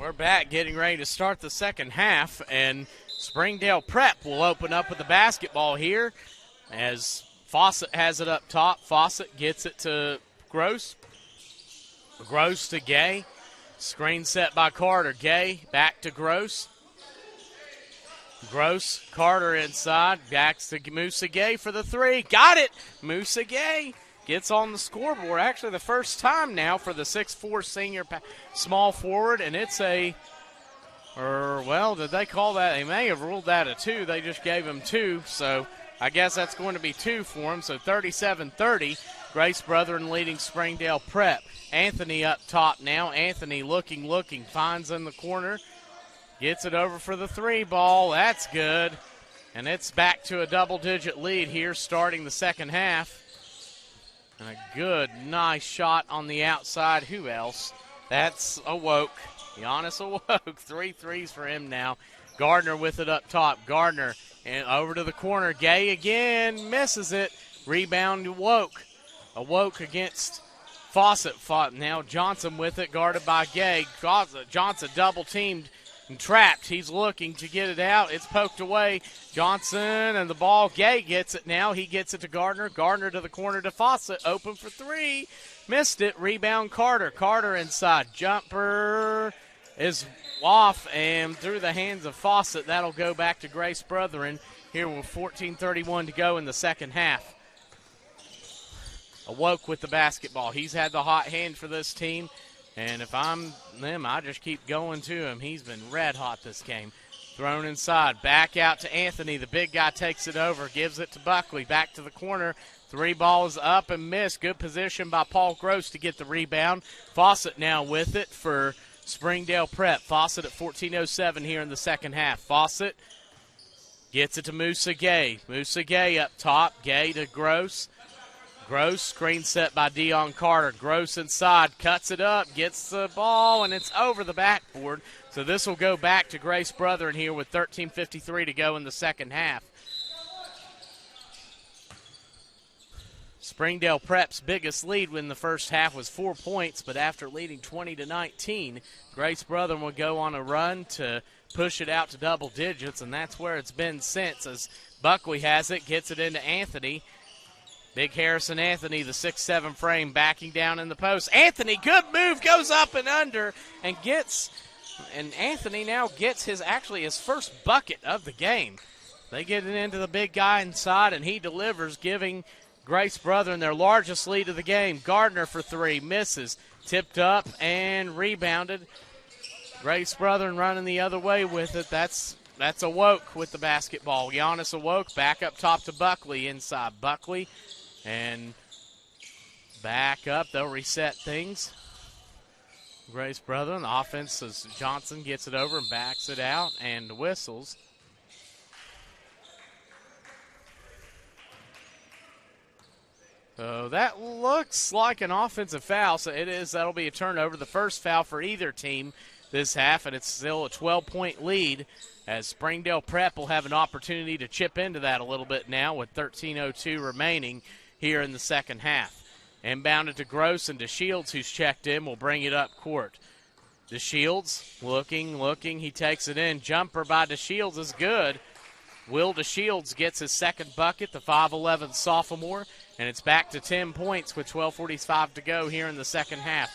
We're back getting ready to start the second half, and Springdale Prep will open up with the basketball here as Fawcett has it up top. Fawcett gets it to Gross. Gross to Gay. Screen set by Carter. Gay back to Gross. Gross, Carter inside. Back to Musa Gay for the three. Got it! Musa Gay gets on the scoreboard. Actually, the first time now for the 6'4 senior small forward, and it's did they call that? They may have ruled that a two. They just gave him two, so I guess that's going to be two for him. So 37-30, Grace Brethren leading Springdale Prep. Anthony up top now. Anthony looking, finds in the corner. Gets it over for the three ball. That's good. And it's back to a double-digit lead here starting the second half. And a good, nice shot on the outside. Who else? That's Awoke. Giannis Awoke. 3 threes for him now. Gardner with it up top. Gardner and over to the corner. Gay again. Misses it. Rebound Awoke. Awoke against Fawcett. Now Johnson with it. Guarded by Gay. Johnson double-teamed and trapped. He's looking to get it out. It's poked away. Johnson and the ball. Gay gets it now. He gets it to Gardner. Gardner to the corner to Fawcett. Open for three. Missed it. Rebound Carter. Carter inside. Jumper is off and through the hands of Fawcett. That'll go back to Grace Brethren here with 14:31 to go in the second half. Awoke with the basketball. He's had the hot hand for this team. And if I'm them, I just keep going to him. He's been red hot this game. Thrown inside. Back out to Anthony. The big guy takes it over. Gives it to Buckley. Back to the corner. Three balls up and missed. Good position by Paul Gross to get the rebound. Fawcett now with it for Springdale Prep. Fawcett at 14:07 here in the second half. Fawcett gets it to Musa Gay. Musa Gay up top. Gay to Gross. Gross, screen set by Dion Carter. Gross inside, cuts it up, gets the ball, and it's over the backboard. So this will go back to Grace Brethren here with 13:53 to go in the second half. Springdale Prep's biggest lead in the first half was 4 points, but after leading 20-19, Grace Brethren would go on a run to push it out to double digits, and that's where it's been since as Buckley has it, gets it into Anthony. Big Harrison Anthony, the 6'7 frame, backing down in the post. Anthony, good move, goes up and under, and Anthony now gets his first bucket of the game. They get it into the big guy inside, and he delivers, giving Grace Brethren their largest lead of the game. Gardner for three, misses, tipped up and rebounded. Grace Brethren running the other way with it. That's Awoke with the basketball. Giannis Awoke back up top to Buckley inside. Buckley. And back up, they'll reset things. Grace Brethren, the offense as Johnson gets it over and backs it out and whistles. So that looks like an offensive foul, so that'll be a turnover. The first foul for either team this half, and it's still a 12-point lead as Springdale Prep will have an opportunity to chip into that a little bit now with 13:02 remaining here in the second half. Inbounded to Gross and DeShields, who's checked in, will bring it up court. DeShields looking, he takes it in. Jumper by DeShields is good. Will DeShields gets his second bucket, the 5'11 sophomore, and it's back to 10 points with 12:45 to go here in the second half.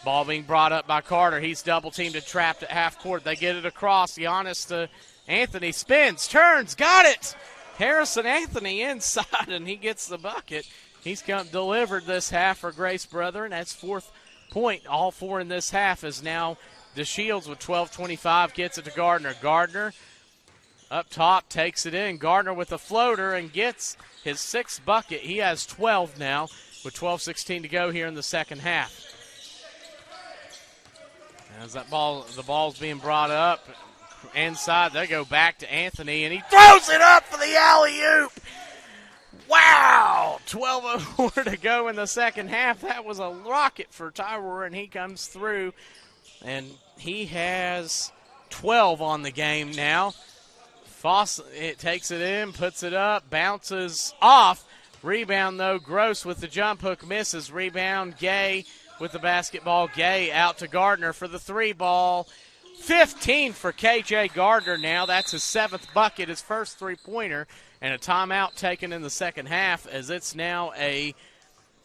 Ball being brought up by Carter. He's double-teamed and trapped at half court. They get it across. Giannis to Anthony. Spins, turns, got it! Harrison Anthony inside, and he gets the bucket. He's delivered this half for Grace Brethren. That's fourth point. All four in this half is now DeShields with 12:25. Gets it to Gardner. Gardner up top, takes it in. Gardner with a floater and gets his sixth bucket. He has 12 now with 12:16 to go here in the second half. As the ball's being brought up inside, they go back to Anthony, and he throws it up for the alley-oop. Wow! 12:04 to go in the second half. That was a rocket for Tyror, and he comes through, and he has 12 on the game now. Fawcett takes it in, puts it up, bounces off. Rebound, though, Gross with the jump hook misses. Rebound, Gay with the basketball. Gay out to Gardner for the three ball. 15 for KJ Gardner now. That's his 7th bucket, his first three-pointer, and a timeout taken in the second half as it's now a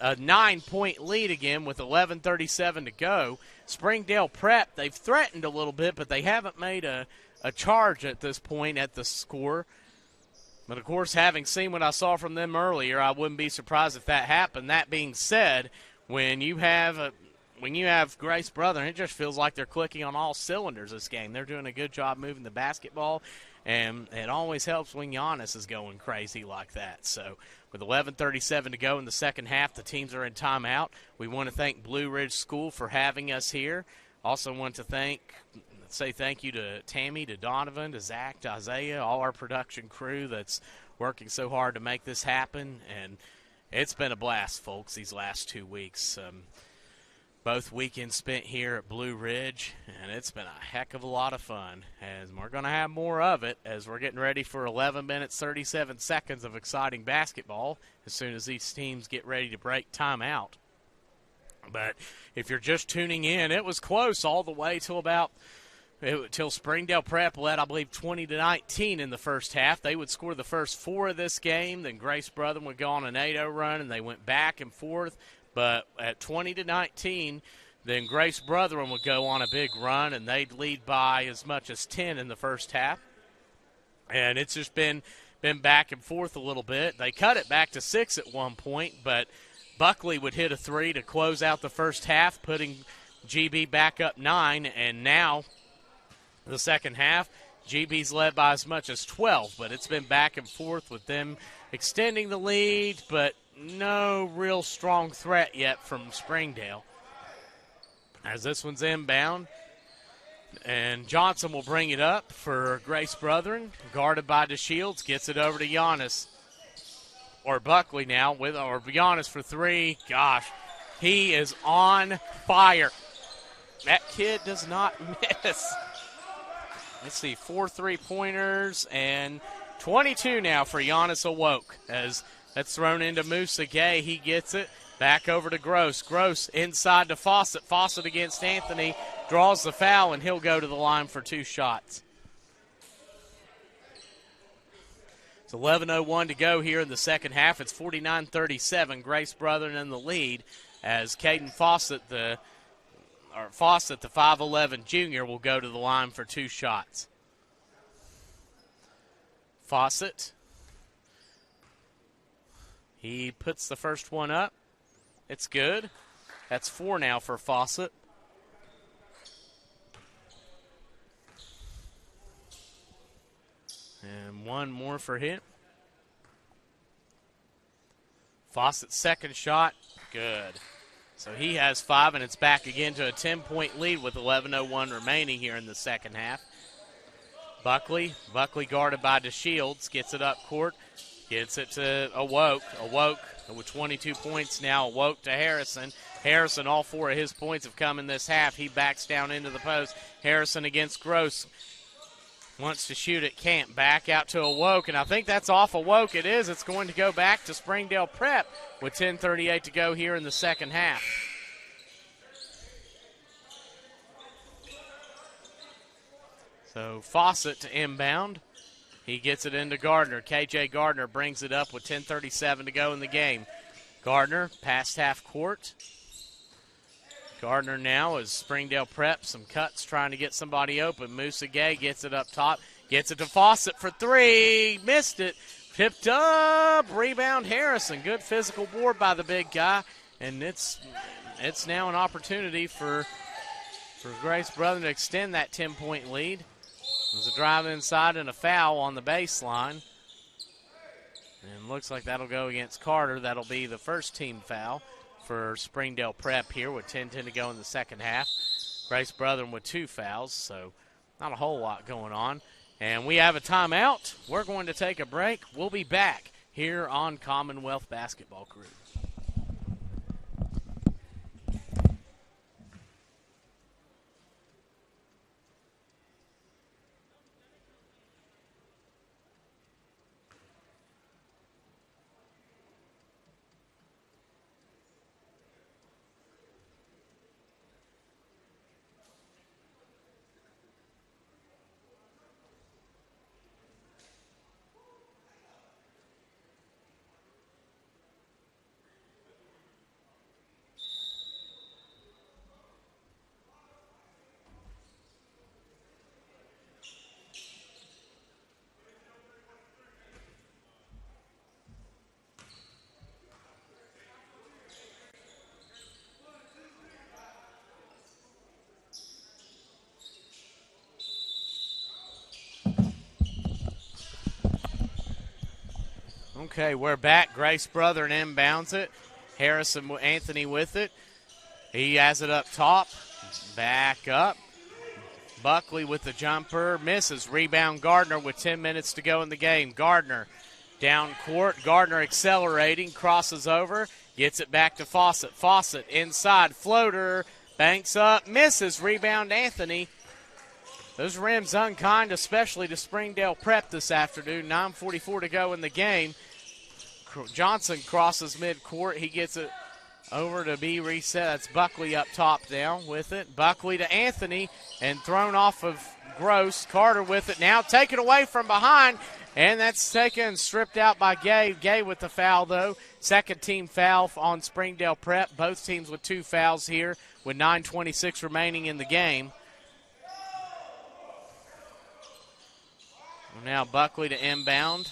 9-point lead again with 11:37 to go. Springdale Prep, they've threatened a little bit, but they haven't made a charge at this point at the score. But, of course, having seen what I saw from them earlier, I wouldn't be surprised if that happened. That being said, when you have Grace Brethren, it just feels like they're clicking on all cylinders this game. They're doing a good job moving the basketball, and it always helps when Giannis is going crazy like that. So with 11:37 to go in the second half, the teams are in timeout. We want to thank Blue Ridge School for having us here. Also want to say thank you to Tammy, to Donovan, to Zach, to Isaiah, all our production crew that's working so hard to make this happen. And it's been a blast, folks, these last 2 weeks. Both weekends spent here at Blue Ridge, and it's been a heck of a lot of fun. And we're going to have more of it as we're getting ready for 11 minutes, 37 seconds of exciting basketball as soon as these teams get ready to break timeout. But if you're just tuning in, it was close all the way till Springdale Prep led, I believe, 20-19 in the first half. They would score the first 4 of this game. Then Grace Brethren would go on an 8-0 run, and they went back and forth. But at 20-19, then Grace Brethren would go on a big run, and they'd lead by as much as 10 in the first half. And it's just been back and forth a little bit. They cut it back to 6 at one point, but Buckley would hit a 3 to close out the first half, putting GB back up 9. And now the second half, GB's led by as much as 12, but it's been back and forth with them extending the lead, but no real strong threat yet from Springdale. As this one's inbound, and Johnson will bring it up for Grace Brethren, guarded by DeShields, gets it over to Giannis. Or Buckley now, or Giannis for 3. Gosh, he is on fire. That kid does not miss. Let's see, 4 3-pointers, and 22 now for Giannis Awoke as that's thrown into Musa Gay. He gets it. Back over to Gross. Gross inside to Fawcett. Fawcett against Anthony. Draws the foul, and he'll go to the line for 2 shots. It's 11:01 to go here in the second half. It's 49-37. Grace Brethren in the lead as Caden Fawcett, the 5'11 junior, will go to the line for 2 shots. Fawcett. He puts the first one up. It's good. That's 4 now for Fawcett. And 1 more for him. Fawcett's second shot, good. So he has 5, and it's back again to a 10-point lead with 11:01 remaining here in the second half. Buckley guarded by DeShields, gets it up court. Gets it to Awoke. Awoke with 22 points now. Awoke to Harrison. Harrison, all 4 of his points have come in this half. He backs down into the post. Harrison against Gross. Wants to shoot it, can't. Back out to Awoke, and I think that's off Awoke. It is. It's going to go back to Springdale Prep with 10:38 to go here in the second half. So Fawcett to inbound. He gets it into Gardner. KJ Gardner brings it up with 10:37 to go in the game. Gardner past half court. Gardner now as Springdale Prep, some cuts trying to get somebody open. Musa Gay gets it up top. Gets it to Fawcett for 3. Missed it. Tipped up. Rebound Harrison. Good physical board by the big guy. And it's now an opportunity for Grace Brethren to extend that 10-point lead. There's a drive inside and a foul on the baseline. And looks like that'll go against Carter. That'll be the first team foul for Springdale Prep here with 10:10 to go in the second half. Grace Brethren with 2 fouls, so not a whole lot going on. And we have a timeout. We're going to take a break. We'll be back here on Commonwealth Basketball Crew. Okay, we're back. Grace Brethren inbounds it. Harrison Anthony with it. He has it up top. Back up. Buckley with the jumper. Misses. Rebound Gardner with 10 minutes to go in the game. Gardner down court. Gardner accelerating. Crosses over. Gets it back to Fawcett. Fawcett inside. Floater. Banks up. Misses. Rebound Anthony. Those rims unkind, especially to Springdale Prep this afternoon. 9:44 to go in the game. Johnson crosses midcourt. He gets it over to be reset. That's Buckley up top now with it. Buckley to Anthony and thrown off of Gross. Carter with it now. Taken away from behind, and that's taken stripped out by Gay. Gay with the foul, though. Second team foul on Springdale Prep. Both teams with 2 fouls here with 9:26 remaining in the game. Now Buckley to inbound.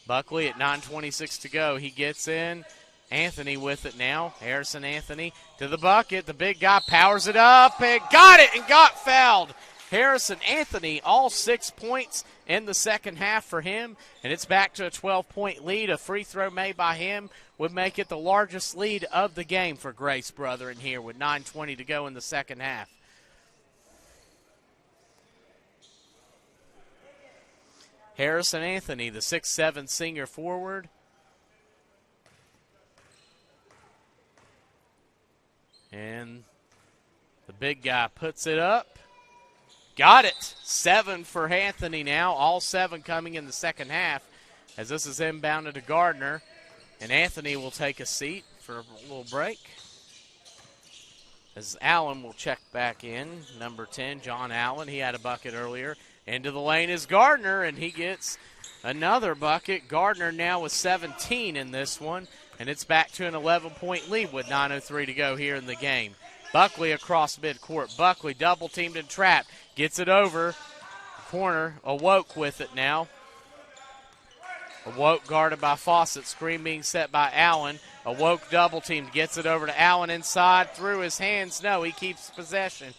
Buckley at 9:26 to go. He gets in. Anthony with it now. Harrison Anthony to the bucket. The big guy powers it up and got it and got fouled. Harrison Anthony, all 6 points in the second half for him, and it's back to a 12-point lead. A free throw made by him would make it the largest lead of the game for Grace Brethren here with 9:20 to go in the second half. Harrison Anthony, the 6'7" senior forward. And the big guy puts it up. Got it. 7 for Anthony now. All 7 coming in the second half as this is inbounded to Gardner. And Anthony will take a seat for a little break. As Allen will check back in. Number 10, John Allen. He had a bucket earlier. Into the lane is Gardner, and he gets another bucket. Gardner now with 17 in this one, and it's back to an 11-point lead with 9:03 to go here in the game. Buckley across midcourt. Buckley double-teamed and trapped. Gets it over. Corner. Awoke with it now. Awoke guarded by Fawcett. Screen being set by Allen. Awoke double-teamed. Gets it over to Allen inside. Through his hands. No, he keeps possession.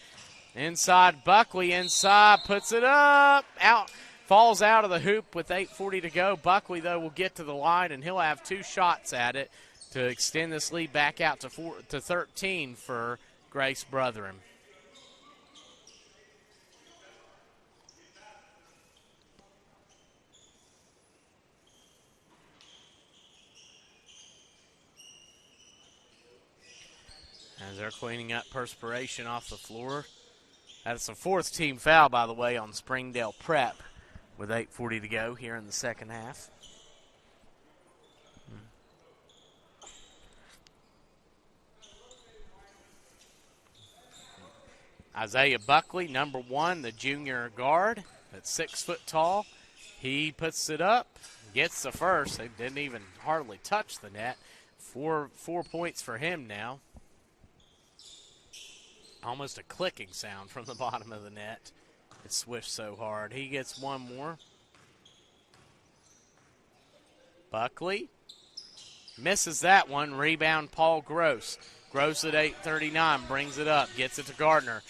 Inside, Buckley inside, puts it up, out, falls out of the hoop with 8:40 to go. Buckley, though, will get to the line, and he'll have 2 shots at it to extend this lead back out to 13 for Grace Brethren. As they're cleaning up perspiration off the floor. That's a 4th team foul, by the way, on Springdale Prep with 8:40 to go here in the second half. Isaiah Buckley, number 1, the junior guard, that's 6 foot tall. He puts it up, gets the first. They didn't even hardly touch the net. 4 points for him now. Almost a clicking sound from the bottom of the net. It swished so hard. He gets one more. Buckley misses that one. Rebound, Paul Gross. Gross at 8:39 brings it up, gets it to Gardner.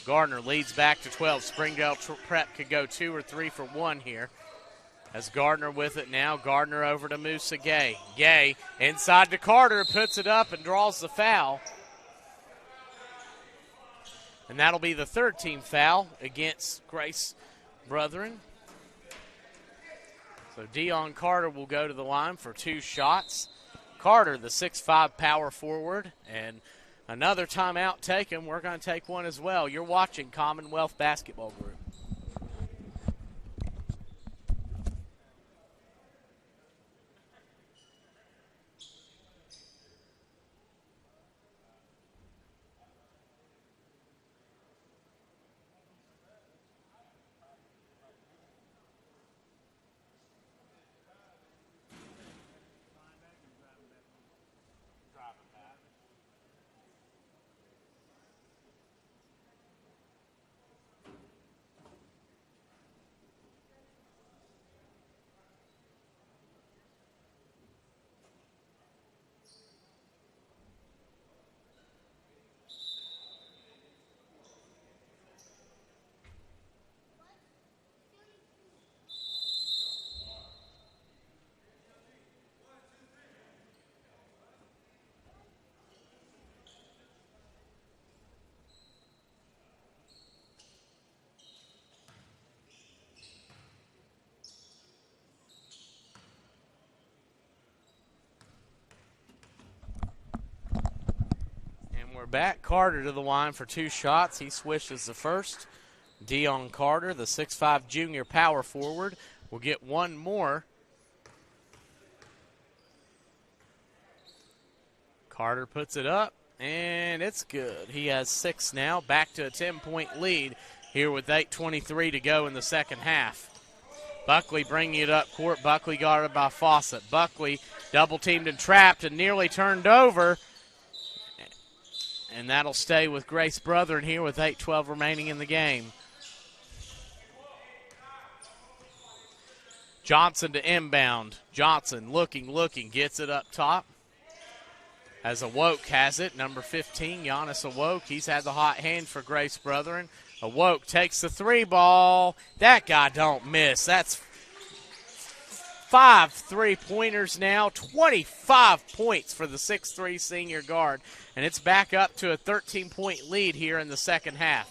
Gardner leads back to 12. Springdale Prep could go 2 or 3 for 1 here. As Gardner with it now. Gardner over to Musa Gay. Gay inside to Carter, puts it up and draws the foul. And that'll be the 3rd team foul against Grace Brethren. So Dion Carter will go to the line for 2 shots. Carter, the 6'5" power forward, and another timeout taken. We're going to take one as well. You're watching Commonwealth Basketball Group. We're back. Carter to the line for 2 shots. He swishes the first. Dion Carter, the 6'5 junior power forward, will get one more. Carter puts it up, and it's good. He has 6 now, back to a 10-point lead here with 8:23 to go in the second half. Buckley bringing it up court. Buckley guarded by Fawcett. Buckley double-teamed and trapped and nearly turned over. And that'll stay with Grace Brethren here with 8:12 remaining in the game. Johnson to inbound. Johnson looking, gets it up top. As Awoke has it, number 15, Giannis Awoke. He's had the hot hand for Grace Brethren. Awoke takes the 3 ball. That guy don't miss. That's 5 3-pointers now, 25 points for the 6'3 senior guard. And it's back up to a 13-point lead here in the second half.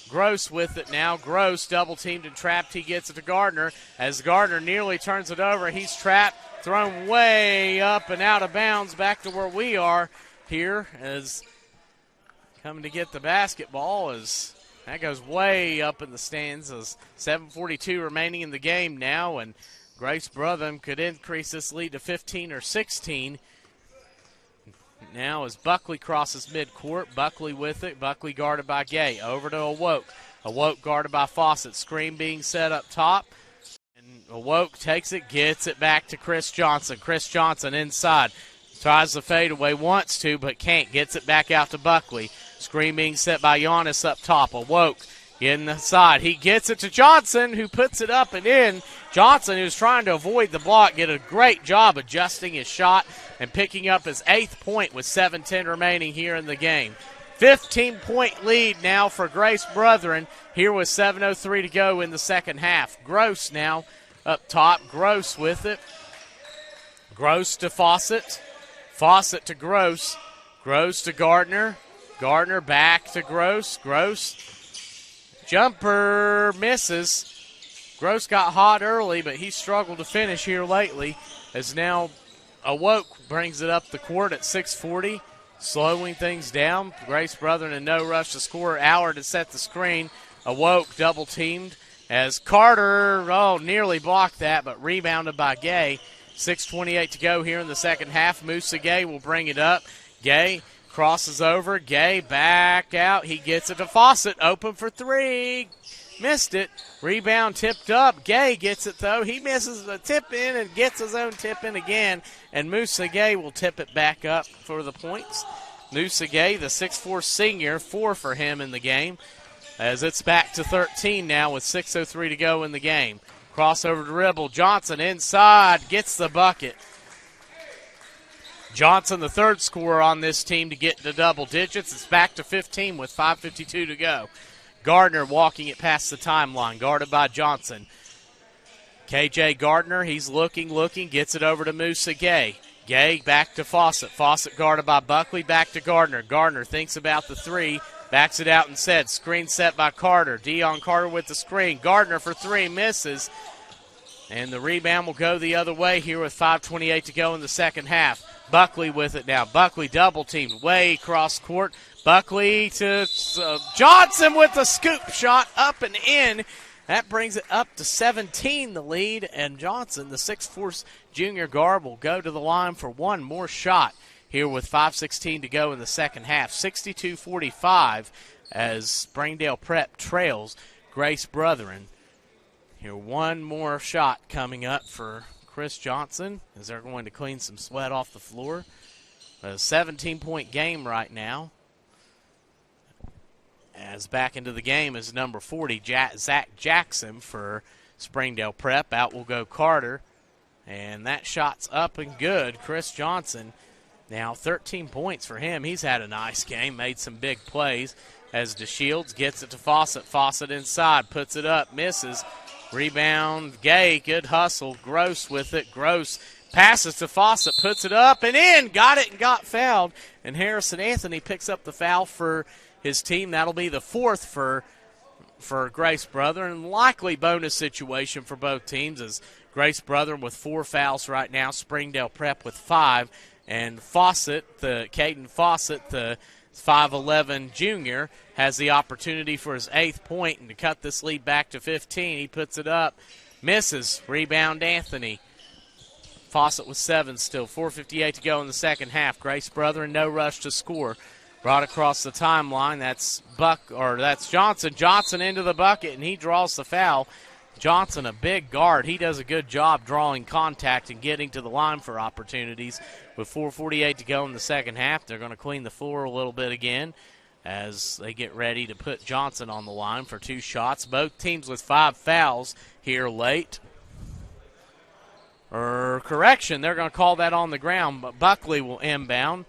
Gross with it now. Gross double-teamed and trapped. He gets it to Gardner. As Gardner nearly turns it over, he's trapped, thrown way up and out of bounds back to where we are here as coming to get the basketball as that goes way up in the stands as 7:42 remaining in the game now, and Grace Brethren could increase this lead to 15 or 16. Now as Buckley crosses midcourt, Buckley with it. Buckley guarded by Gay. Over to Awoke. Awoke guarded by Fawcett. Screen being set up top. And Awoke takes it, gets it back to Chris Johnson. Chris Johnson inside. Tries the fadeaway, wants to, but can't. Gets it back out to Buckley. Screen being set by Giannis up top. Awoke in the side. He gets it to Johnson, who puts it up and in. Johnson, who's trying to avoid the block, did a great job adjusting his shot and picking up his 8th point with 7:10 remaining here in the game. 15-point lead now for Grace Brethren here with 7:03 to go in the second half. Gross now up top. Gross with it. Gross to Fawcett. Fawcett to Gross. Gross to Gardner. Gardner back to Gross. Gross. Jumper misses. Gross got hot early, but he struggled to finish here lately as now Awoke brings it up the court at 6:40, slowing things down. Grace Brethren in no rush to score. Hour to set the screen. Awoke double-teamed as Carter, nearly blocked that, but rebounded by Gay. 6:28 to go here in the second half. Musa Gay will bring it up. Gay crosses over. Gay back out. He gets it to Fawcett. Open for 3. Missed it. Rebound tipped up. Gay gets it, though. He misses the tip in and gets his own tip in again. And Musa Gay will tip it back up for the points. Musa Gay, the 6'4 senior, 4 for him in the game. As it's back to 13 now with 6:03 to go in the game. Crossover dribble. Johnson inside. Gets the bucket. Johnson, the 3rd scorer on this team to get to double digits. It's back to 15 with 5:52 to go. Gardner walking it past the timeline, guarded by Johnson. KJ Gardner, he's looking, gets it over to Musa Gay. Gay back to Fawcett. Fawcett guarded by Buckley, back to Gardner. Gardner thinks about the 3, backs it out instead. Screen set by Carter. Dion Carter with the screen. Gardner for 3, misses. And the rebound will go the other way here with 5:28 to go in the second half. Buckley with it now. Buckley double-teamed way across court. Buckley to Johnson with the scoop shot up and in. That brings it up to 17, the lead. And Johnson, the 6'4 junior guard, will go to the line for one more shot here with 5:16 to go in the second half. 62-45 as Springdale Prep trails Grace Brethren. Here, one more shot coming up for Chris Johnson as they're going to clean some sweat off the floor. A 17-point game right now. As back into the game is number 40, Zach Jackson for Springdale Prep. Out will go Carter. And that shot's up and good. Chris Johnson, now 13 points for him. He's had a nice game, made some big plays. As DeShields gets it to Fawcett. Fawcett inside, puts it up, misses. Rebound, Gay, good hustle. Gross with it. Gross passes to Fawcett, puts it up and in. Got it and got fouled. And Harrison Anthony picks up the foul for his team. That'll be the 4th for Grace Brethren. Likely bonus situation for both teams as Grace Brethren with 4 fouls right now. Springdale Prep with 5. And Fawcett, Caden Fawcett, the 5'11 junior, has the opportunity for his 8th point and to cut this lead back to 15. He puts it up, misses, rebound Anthony. Fawcett with 7 still, 4:58 to go in the second half. Grace Brethren, no rush to score. Brought across the timeline, that's Johnson. Johnson into the bucket, and he draws the foul. Johnson, a big guard. He does a good job drawing contact and getting to the line for opportunities. With 4:48 to go in the second half, they're going to clean the floor a little bit again as they get ready to put Johnson on the line for 2 shots. Both teams with 5 fouls here late. Correction, they're going to call that on the ground, but Buckley will inbound.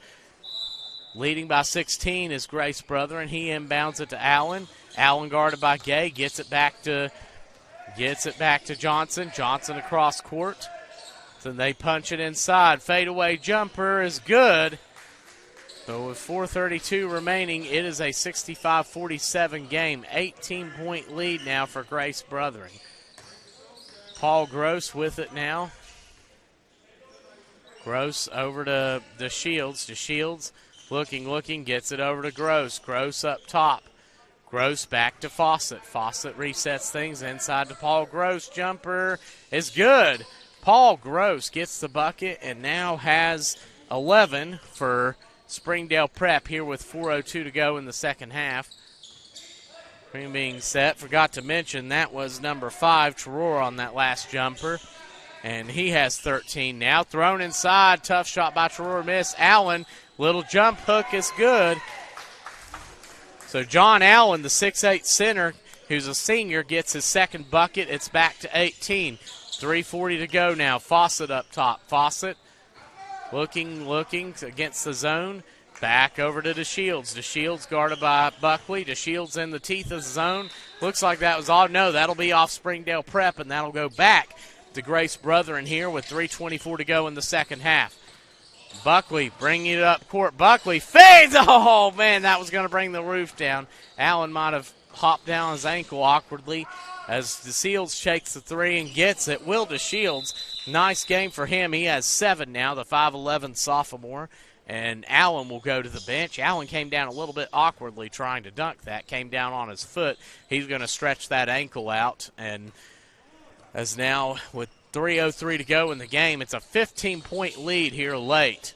Leading by 16 is Grace Brethren. He inbounds it to Allen. Allen guarded by Gay, gets it back to Johnson. Johnson across court. Then they punch it inside. Fadeaway jumper is good. So with 4:32 remaining, it is a 65-47 game. 18-point lead now for Grace Brethren. Paul Gross with it now. Gross over to DeShields. DeShields looking, gets it over to Gross. Gross up top. Gross back to Fawcett. Fawcett resets things inside to Paul Gross. Jumper is good. Paul Gross gets the bucket and now has 11 for Springdale Prep here with 4:02 to go in the second half. Screen being set. Forgot to mention that was number 5, Terror, on that last jumper. And he has 13 now. Thrown inside. Tough shot by Terror. Miss. Allen. Little jump hook is good. So John Allen, the 6'8 center, who's a senior, gets his second bucket. It's back to 18. 3:40 to go now. Fawcett up top. Fawcett looking against the zone. Back over to DeShields. DeShields guarded by Buckley. DeShields in the teeth of the zone. Looks like that was odd. No, that'll be off Springdale Prep, and that'll go back to Grace Brethren here with 3:24 to go in the second half. Buckley bringing it up court. Buckley fades. Oh, man, that was going to bring the roof down. Allen might have hopped down his ankle awkwardly as DeShields shakes the 3 and gets it. Will DeShields, nice game for him. He has 7 now, the 5'11 sophomore. And Allen will go to the bench. Allen came down a little bit awkwardly trying to dunk that. Came down on his foot. He's going to stretch that ankle out. And as now with 3:03 to go in the game, it's a 15-point lead here late.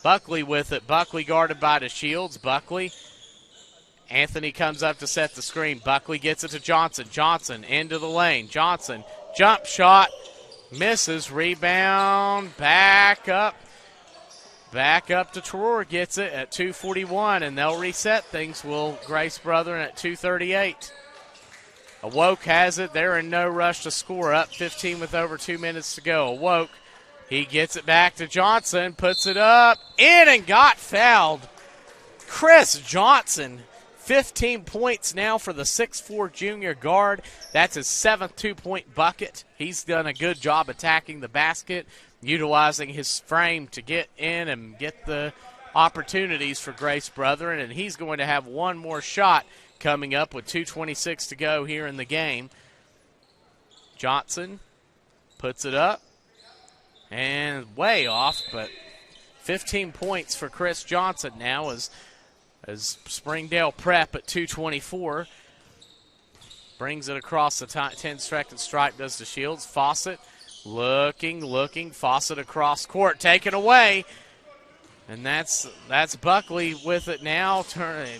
Buckley with it. Buckley guarded by DeShields. Buckley. Anthony comes up to set the screen. Buckley gets it to Johnson. Johnson into the lane. Johnson, jump shot, misses. Rebound, back up. Back up to Terror, gets it at 2:41, and they'll reset things. Will Grace Brethren at 2:38. Awoke has it. They're in no rush to score. Up 15 with over 2 minutes to go. Awoke, he gets it back to Johnson, puts it up, in and got fouled. Chris Johnson, 15 points now for the 6'4 junior guard. That's his 7th 2-point bucket. He's done a good job attacking the basket, utilizing his frame to get in and get the opportunities for Grace Brethren, and he's going to have one more shot coming up with 2:26 to go here in the game. Johnson puts it up and way off, but 15 points for Chris Johnson now as Springdale Prep at 2:24 brings it across the 10-second stripe, does DeShields. Fawcett looking, Fawcett across court, taken away. And that's Buckley with it now.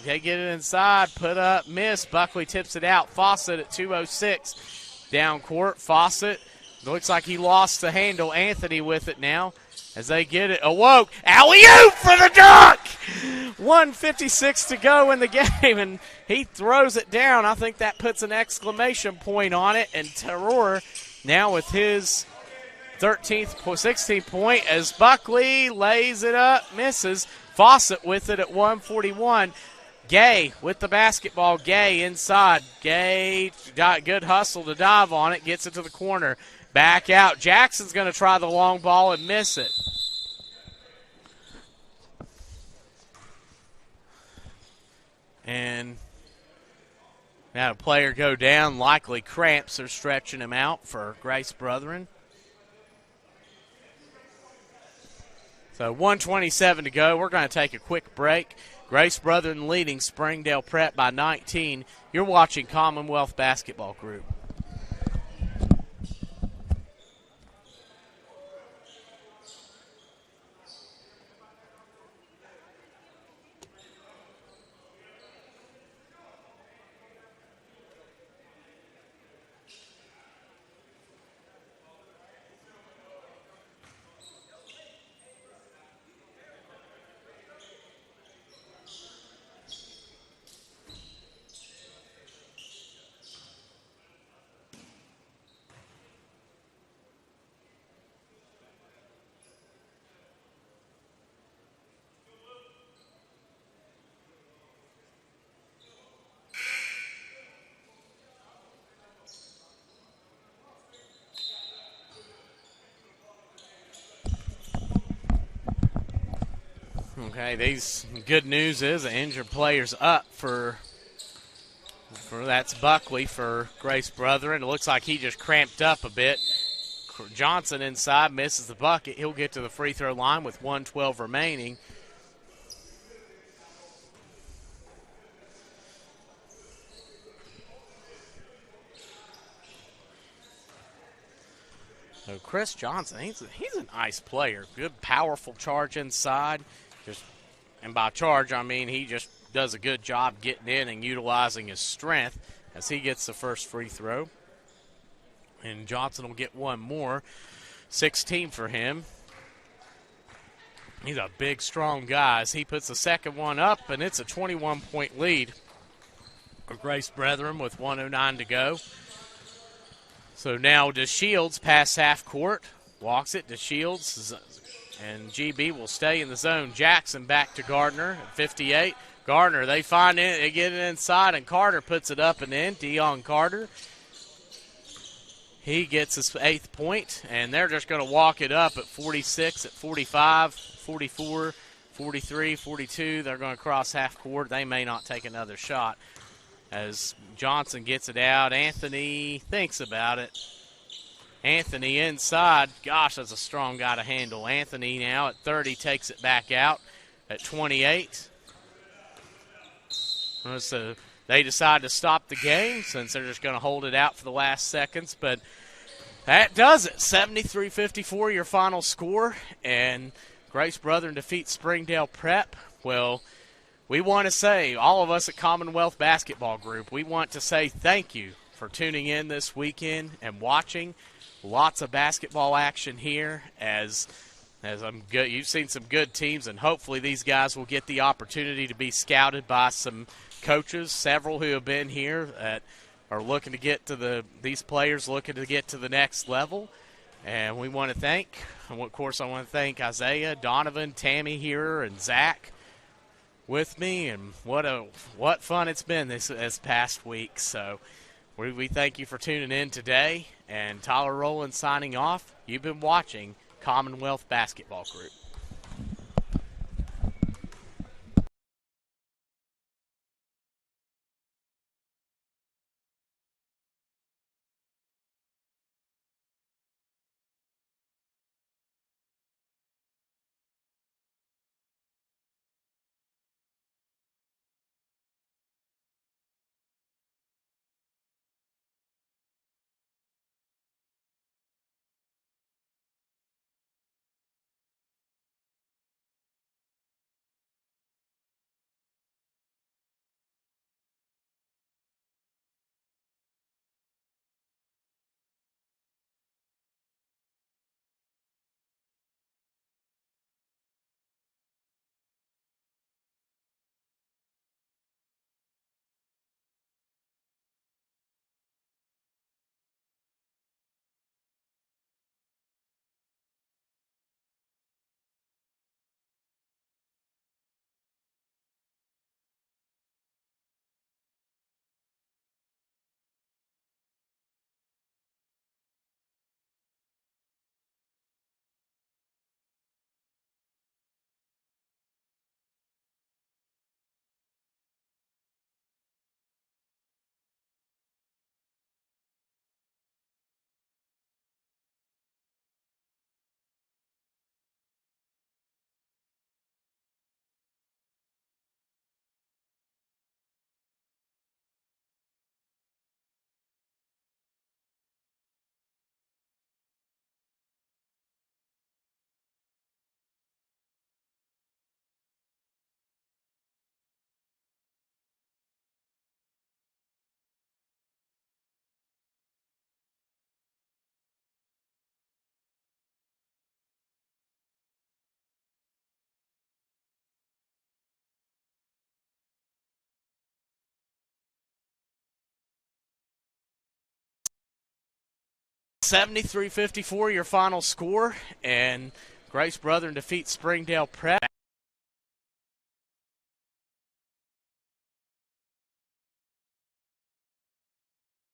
They get it inside, put up, miss. Buckley tips it out. Fawcett at 2:06 down court. Fawcett looks like he lost the handle. Anthony with it now as they get it. Awoke, alley-oop for the dunk! 1:56 to go in the game, and he throws it down. I think that puts an exclamation point on it, and Terror now with his 16th point as Buckley lays it up, misses. Fawcett with it at 1:41. Gay with the basketball. Gay inside. Gay got good hustle to dive on it, gets it to the corner. Back out. Jackson's going to try the long ball and miss it. And now a player go down, likely cramps are stretching him out for Grace Brethren. So 1:27 to go. We're going to take a quick break. Grace Brethren leading Springdale Prep by 19. You're watching Commonwealth Basketball Group. Okay, these good news is an injured player's up for that's Buckley for Grace Brethren. It looks like he just cramped up a bit. Johnson inside misses the bucket. He'll get to the free throw line with 1:12 remaining. So Chris Johnson, he's a nice player. Good, powerful charge inside. And by charge, I mean he just does a good job getting in and utilizing his strength as he gets the first free throw. And Johnson will get one more. 16 for him. He's a big, strong guy as he puts the second one up, and it's a 21-point lead for Grace Brethren with 1:09 to go. So now DeShields pass half court, walks it to Shields, and GB will stay in the zone. Jackson back to Gardner at 58. Gardner, they find it, they get it inside, and Carter puts it up and in. Dion Carter. He gets his 8th point, and they're just going to walk it up at 46, at 45, 44, 43, 42. They're going to cross half court. They may not take another shot as Johnson gets it out. Anthony thinks about it. Anthony inside. Gosh, that's a strong guy to handle. Anthony now at 30 takes it back out at 28. So they decide to stop the game since they're just going to hold it out for the last seconds. But that does it. 73-54 your final score. And Grace Brethren defeats Springdale Prep. Well, we want to say, all of us at Commonwealth Basketball Group, we want to say thank you for tuning in this weekend and watching. Lots of basketball action here as I'm good. You've seen some good teams, and hopefully these guys will get the opportunity to be scouted by some coaches, several who have been here that are looking to get to these players looking to get to the next level. And we want to thank, and of course I want to thank Isaiah, Donovan, Tammy here, and Zach with me, and what fun it's been this past week. So we thank you for tuning in today, and Tyler Rowland signing off. You've been watching Commonwealth Basketball Group. 73-54 your final score, and Grace Brethren defeats Springdale Prep.